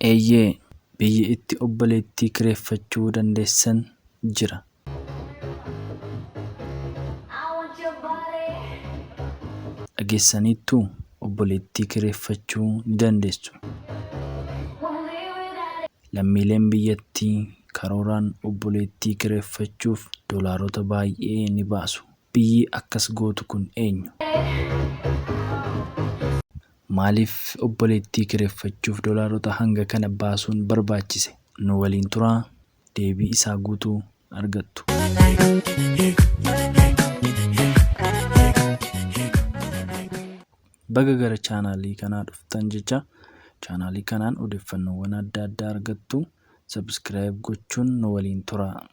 Eeyyee, biyyi itti obboleettii kireeffachuu dandeessan jira. Dhageessaniittuu obboleettii kireeffachuu ni dandeessu. Lammiileen biyyattii karooraan obboleettii kireeffachuuf doolaarota baay'ee ni baasu. Biyyi akkas gootu kun eenyu? Maaliif obboleettii kireeffachuuf doolaarota hanga kana baasuun barbaachise? Nu waliin turaa, deebii isaa guutuu argattu. Baga gara chaanaalii kanaa dhuftan jecha. Chaanaalii kanaan odeeffannoowwan adda addaa argattu. Subscribe gochuun nu waliin turaa.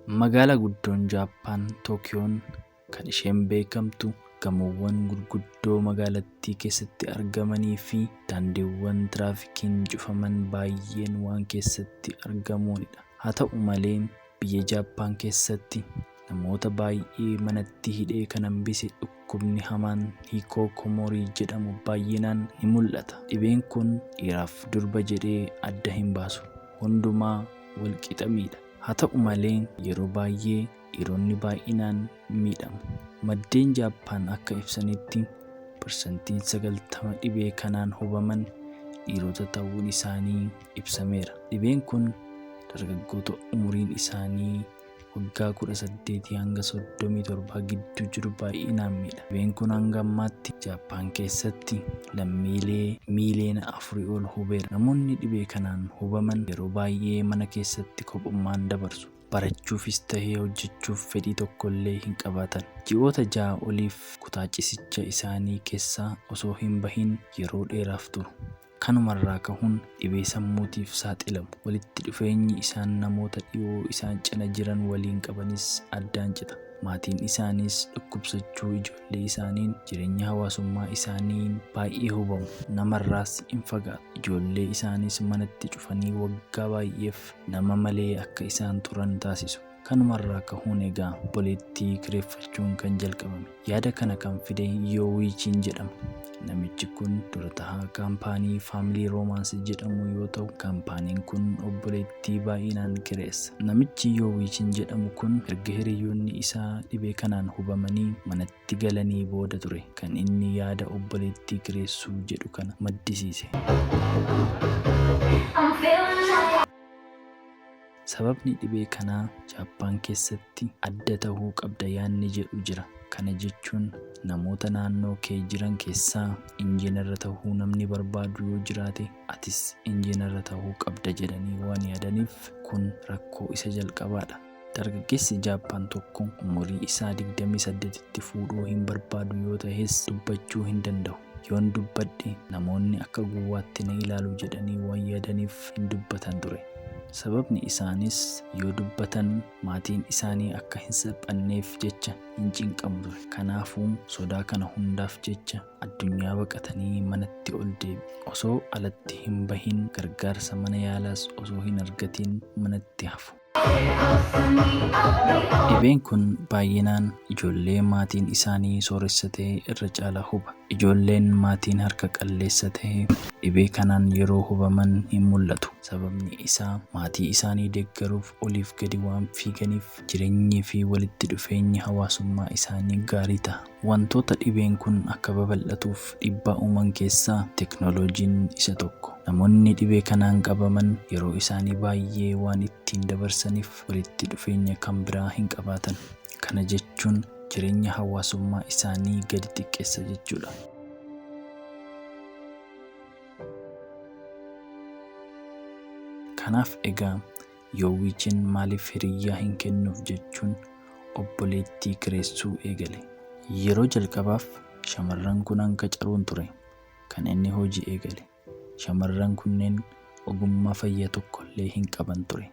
Magaalaa guddoon Jaappaan Tookiyoon kan isheen beekamtu gamoowwan gurguddoo magaalattii keessatti argamanii fi daandiiwwan tiraafikiin cufaman baay'een waan keessatti argamuunidha. Haa ta'u malee biyya Jaappaan keessatti namoota baay'ee manatti hidhee kan hambise dhukkubni hamaan hiikookomorii jedhamu baay'inaan ni mul'ata. Dhibeen kun dhiiraaf durba jedhee adda hin baasu. Hundumaa wal qixa miidha. Haa ta'u malee yeroo baay'ee dhiironni baay'inaan miidhamu. Maddeen Jaappaan akka ibsanitti parsantiin 90 dhibee kanaan hubaman dhiirota ta'uun isaanii ibsameera. Dhibeen kun dargaggoota umuriin isaanii waggaa 18 hanga 37 gidduu jiru baay'inaan miidha. Dhibeen kun hanga ammaatti Jaappaan keessatti lammiilee miiliyoona 4 ol hubeera. Namoonni dhibee kanaan hubaman yeroo baay'ee mana keessatti kophummaan dabarsu. Barachuufis tahee hojjechuuf fedhii tokkollee hin qabaatan. Ji'oota 6 oliif kutaa ciisicha isaanii keessaa osoo hin bahin yeroo dheeraaf turu. Kanumarraa ka'uun dhibee sammuutiif saaxilamu. Walitti dhufeenyi isaan namoota dhiyoo isaan cina jiran waliin qabanis addaan cita. Maatiin isaaniis dhukkubsachuu ijoollee isaaniin jireenya hawaasummaa isaaniin baay'ee hubamu. Namarraas hin fagaatu. Ijoollee isaaniis manatti cufanii waggaa baay'eef nama malee akka isaan turan taasisu. Kanumarraa ka'uun egaa obboleettii kireeffachuun kan jalqabame. Yaada kana kan fide Yoowichiin jedhama. Namichi kun dura taa'aa kaampaanii Faamilii Roomaans jedhamu yoo ta'u, kaampaaniin kun obboleettii baay'inaan kireessa. Namichi Yoowichiin jedhamu kun erga hiriyoonni isaa dhibee kanaan hubamanii manatti galanii booda ture kan inni yaada obboleettii kireessuu jedhu kana maddisiise. Sababni dhibee kanaa Jaappaan keessatti adda ta'uu qabda yaadni jedhu jira. Kana jechuun namoota naannoo kee jiran keessaa injiinara ta'uu namni barbaadu yoo jiraate atis injiinara ta'uu qabda jedhanii waan yaadaniif kun rakkoo isa jalqabaadha. Dargaggeessi Jaappaan tokko umurii isaa 28tti fuudhuu hin barbaadu yoo ta'es dubbachuu hin danda'u. Yoon dubbadhe namoonni akka gowwaatti na ilaalu jedhanii waan yaadaniif hin dubbatan ture. Sababni isaanis yoo dubbatan maatiin isaanii akka hin salphanneef jecha hin cinqamu ture. Kanaafuu sodaa kana hundaaf jecha addunyaa baqatanii manatti ol deebi'u. Osoo alatti hin bahin gargaarsa mana yaalaas osoo hin argatiin manatti hafu. Dhibeen kun baay'inaan ijoollee maatiin isaanii sooressa ta'e irra caala huba. Ijoolleen maatiin harka qalleessa ta'e dhibee kanaan yeroo hubaman hin mul'atu. Sababni isaa maatii isaanii deeggaruuf oliif gadi waan fiiganiif jireenyii fi walitti dhufeenyi hawaasummaa isaanii gaarii ta'a. Wantoota dhibeen kun akka babal'atuuf dhiibbaa uuman keessaa teknooloojiin isa tokko. Namoonni dhibee kanaan qabaman yeroo isaanii baay'ee waan ittiin dabarsaniif walitti dhufeenya kan biraa hin qabaatan. Kana jechuun jireenya hawaasummaa isaanii gadi xiqqeessa jechuudha. Kanaaf egaa Yoowichiin maaliif hiriyyaa hin kennuuf jechuun obboleettii kireessuu eegale. Yeroo jalqabaaf shamarran kun hanqa caruun ture kan inni hojii eegale. Shamarran kunneen ogummaa fayyaa tokkollee hin qaban ture.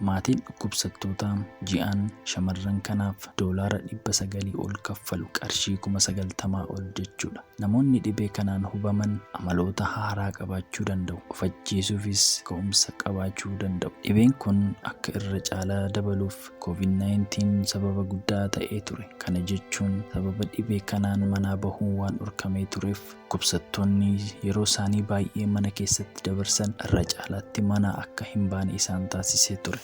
Maatiin dhukkubsattootaa ji'aan shamarran kanaaf $900 ol kaffalu qarshii 90,000 ol jechuudha. Namoonni dhibee kanaan hubaman amaloota haaraa qabaachuu danda'u. Of ajjeesuufis ka'umsa qabaachuu danda'u. Dhibeen kun akka irra caalaa dabaluuf COVID-19 sababa guddaa ta'ee ture. Kana jechuun sababa dhibee kanaan manaa bahuun waan dhorkamee tureef dhukkubsattoonni yeroo isaanii baay'ee mana keessatti dabarsan irra caalaatti mana akka hin baane isaan taasisee ture.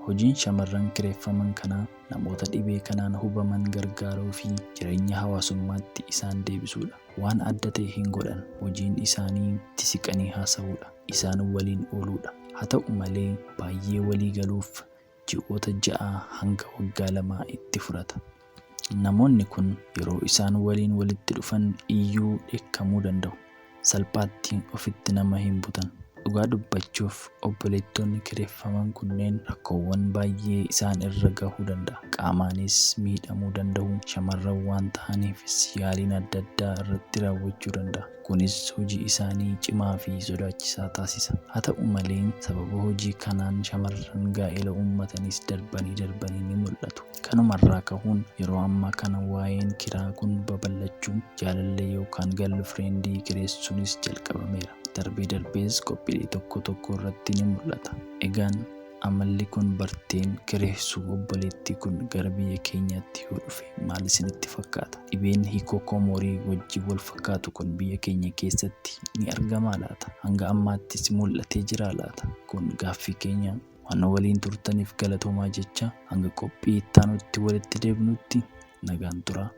Hojiin shamarran kireeffaman kanaa namoota dhibee kanaan hubaman gargaaruu fi jireenya hawaasummaatti isaan deebisuudha. Waan adda ta'e hin godhan. Hojiin isaanii itti siqanii haasa'uudha. Isaan waliin ooluudha. Haa ta'u malee baay'ee walii galuuf ji'oota 6 hanga waggaa 2 itti fudhata. Namoonni kun yeroo isaan waliin walitti dhufan iyyuu dheekkamuu danda'u. Salphaatti ofitti nama hin butan. Dhugaa dubbachuuf obboleettonni kireeffaman kunneen rakkoowwan baay'ee isaan irra gahuu danda'a. Qaamaanis miidhamuu danda'u. Shamarran waan ta'aniifis yaaliin adda addaa irratti raawwachuu danda'a. Kunis hojii isaanii cimaa fi sodaachisaa taasisa. Haa ta'u malee sababa hojii kanaan shamarran gaa'ela uummatanis darbanii ni mul'atu. Kanumarraa ka'uun yeroo ammaa kana waa'een kiraa kun babal'achuun jaalallee yookaan galfreendii kireessuunis jalqabameera. Darbees qophiilee tokko irratti ni mul'ata. Egaan amalli kun barteen kireessuu obboleettii kun gara biyya keenyaatti yoo dhufe maal isinitti fakkaata? Dhibeen hiikookoomoorii wajjin wal fakkaatu kun biyya keenya keessatti ni argamaa laata? Hanga ammaattis mul'atee jira laata? Kun gaaffii keenya. Waan waliin turtaniif galatoomaa jecha hanga qophii itti aanutti walitti deebinutti nagaan turaa.